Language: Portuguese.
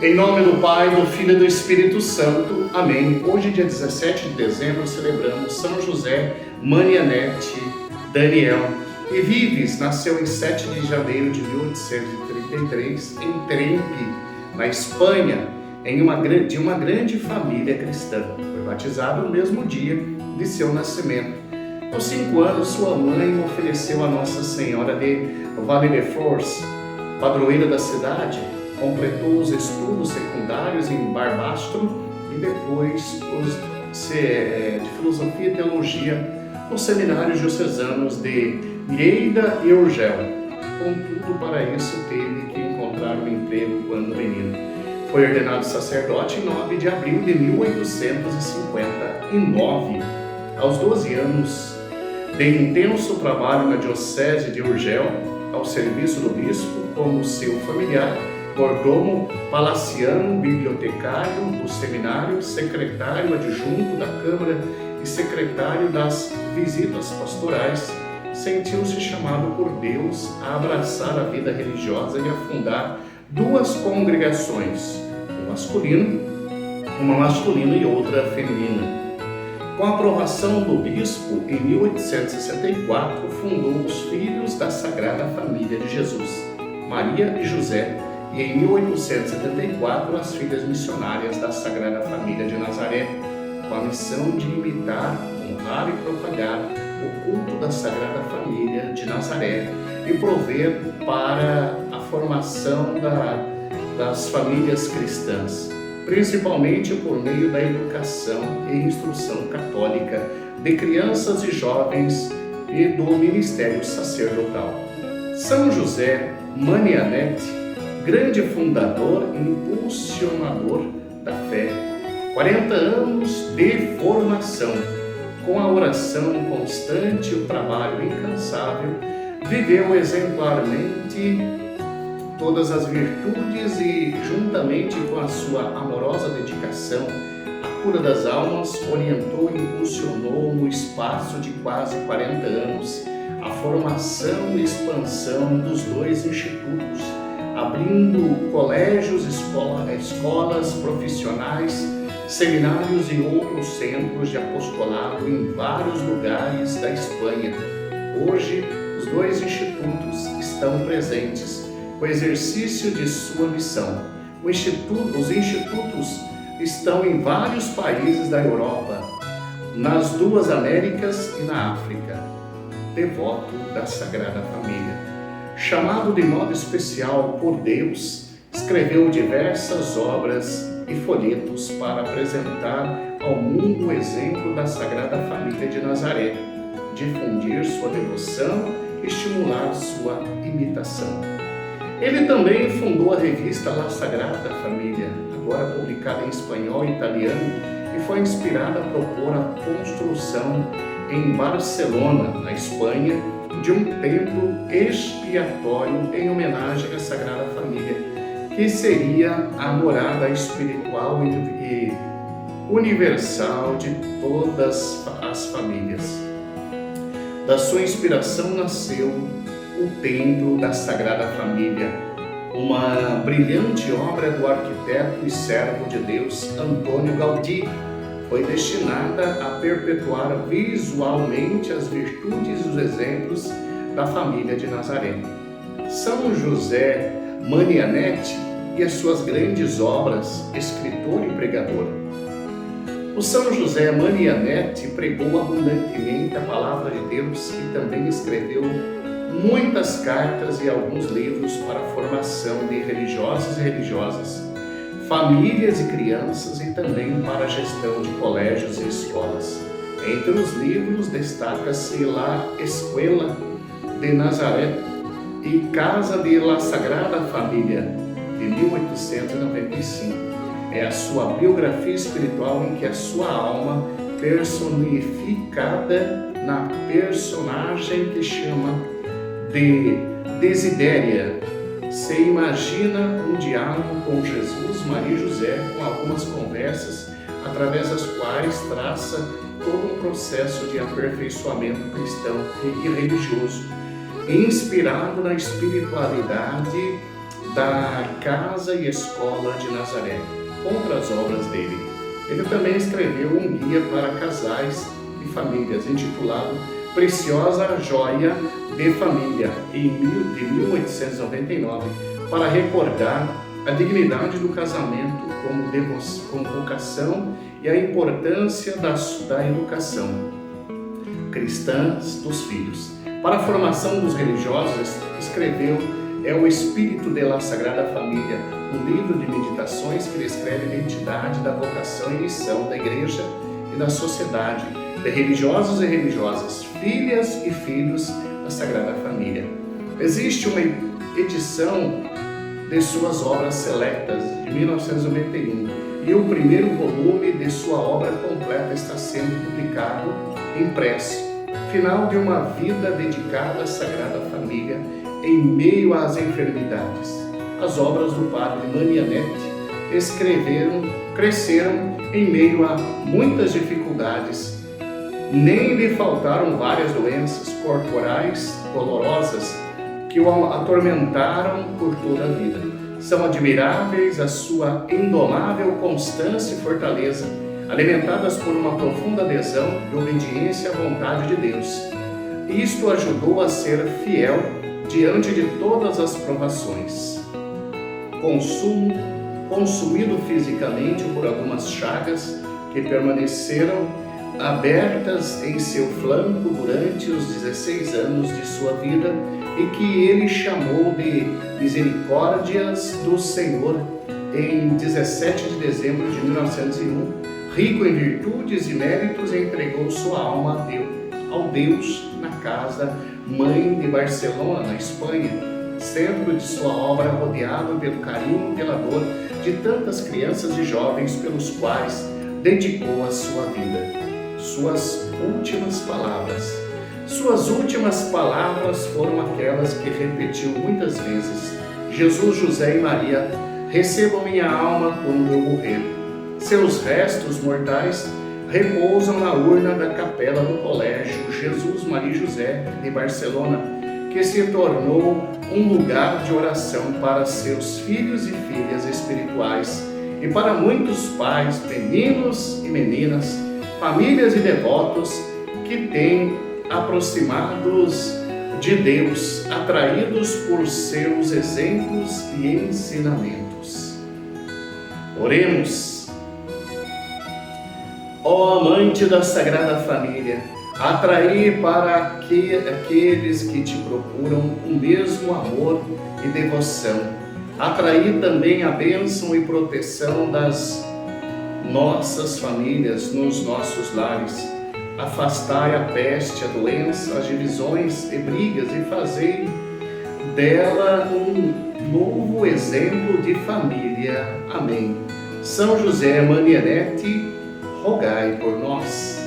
Em nome do Pai, do Filho e do Espírito Santo. Amém. Hoje, dia 17 de dezembro, celebramos São José Manianete Daniel. E Vives nasceu em 7 de janeiro de 1833 em Trempe, na Espanha, de uma grande família cristã. Foi batizado no mesmo dia de seu nascimento. Aos 5 anos, sua mãe ofereceu a Nossa Senhora de Valldefoz, padroeira da cidade. Completou os estudos secundários em Barbastro e depois os de filosofia e teologia nos seminários diocesanos de Lleida e Urgel. Contudo, para isso teve que encontrar um emprego quando menino. Foi ordenado sacerdote em 9 de abril de 1859. Aos 12 anos, de intenso trabalho na diocese de Urgel, ao serviço do bispo como seu familiar, mordomo, palaciano, bibliotecário do seminário, secretário adjunto da Câmara e secretário das visitas pastorais, sentiu-se chamado por Deus a abraçar a vida religiosa e a fundar 2 congregações, uma masculina e outra feminina. Com a aprovação do bispo, em 1864, fundou os Filhos da Sagrada Família de Jesus, Maria e José, e em 1874 as Filhas Missionárias da Sagrada Família de Nazaré, com a missão de imitar, honrar e propagar o culto da Sagrada Família de Nazaré e prover para a formação das famílias cristãs, principalmente por meio da educação e instrução católica de crianças e jovens e do ministério sacerdotal. São José Manianete, grande fundador e impulsionador da fé, 40 anos de formação, com a oração constante e o trabalho incansável, viveu exemplarmente todas as virtudes e, juntamente com a sua amorosa dedicação à cura das almas, orientou e impulsionou no espaço de quase 40 anos a formação e expansão dos 2 institutos, abrindo colégios, escolas profissionais, seminários e outros centros de apostolado em vários lugares da Espanha. Hoje, os 2 institutos estão presentes no exercício de sua missão. Os institutos estão em vários países da Europa, nas 2 Américas e na África. Devoto da Sagrada Família. Chamado de modo especial por Deus, escreveu diversas obras e folhetos para apresentar ao mundo o exemplo da Sagrada Família de Nazaré, difundir sua devoção e estimular sua imitação. Ele também fundou a revista La Sagrada Família, agora publicada em espanhol e italiano, e foi inspirada a propor a construção em Barcelona, na Espanha, de um templo expiatório em homenagem à Sagrada Família, que seria a morada espiritual e universal de todas as famílias. Da sua inspiração nasceu o Templo da Sagrada Família, uma brilhante obra do arquiteto e servo de Deus Antônio Gaudí. Foi destinada a perpetuar visualmente as virtudes e os exemplos da família de Nazaré. São José Manianete e as suas grandes obras, escritor e pregador. O São José Manianete pregou abundantemente a palavra de Deus e também escreveu muitas cartas e alguns livros para a formação de religiosos e religiosas, famílias e crianças e também para a gestão de colégios e escolas. Entre os livros destaca-se La Escuela de Nazaré e Casa de la Sagrada Família, de 1895. É a sua biografia espiritual em que a sua alma, personificada na personagem que chama de Desidéria, se imagina um diálogo com Jesus, Maria e José, com algumas conversas, através das quais traça todo um processo de aperfeiçoamento cristão e religioso, inspirado na espiritualidade da Casa e Escola de Nazaré, outras obras dele. Ele também escreveu um guia para casais e famílias, intitulado Preciosa Joia de Família, de 1899, para recordar a dignidade do casamento como vocação e a importância da educação cristã dos filhos. Para a formação dos religiosos, escreveu O Espírito de la Sagrada Família, um livro de meditações que descreve a identidade da vocação e missão da Igreja e da sociedade, de religiosos e religiosas, filhas e filhos da Sagrada Família. Existe uma edição de suas obras seletas, de 1991, e o primeiro volume de sua obra completa está sendo publicado impresso. Final de uma vida dedicada à Sagrada Família em meio às enfermidades. As obras do padre Manianetti cresceram em meio a muitas dificuldades. Nem lhe faltaram várias doenças corporais dolorosas que o atormentaram por toda a vida. São admiráveis a sua indomável constância e fortaleza, alimentadas por uma profunda adesão e obediência à vontade de Deus. Isto ajudou a ser fiel diante de todas as provações. Consumido fisicamente por algumas chagas que permaneceram abertas em seu flanco durante os 16 anos de sua vida e que ele chamou de Misericórdias do Senhor, em 17 de dezembro de 1901, rico em virtudes e méritos, entregou sua alma ao Deus na casa mãe de Barcelona, na Espanha, centro de sua obra, rodeado pelo carinho velador de tantas crianças e jovens pelos quais dedicou a sua vida. Suas últimas palavras foram aquelas que repetiu muitas vezes: Jesus, José e Maria, recebam minha alma quando eu morrer. Seus restos mortais repousam na urna da capela do Colégio Jesus, Maria e José de Barcelona, que se tornou um lugar de oração para seus filhos e filhas espirituais e para muitos pais, meninos e meninas, famílias e devotos que têm aproximados de Deus, atraídos por seus exemplos e ensinamentos. Oremos. Ó amante da Sagrada Família, atraí para aqueles que te procuram o mesmo amor e devoção. Atraí também a bênção e proteção das nossas famílias nos nossos lares. Afastai a peste, a doença, as divisões e brigas e fazei dela um novo exemplo de família. Amém. São José Manianetti, rogai por nós.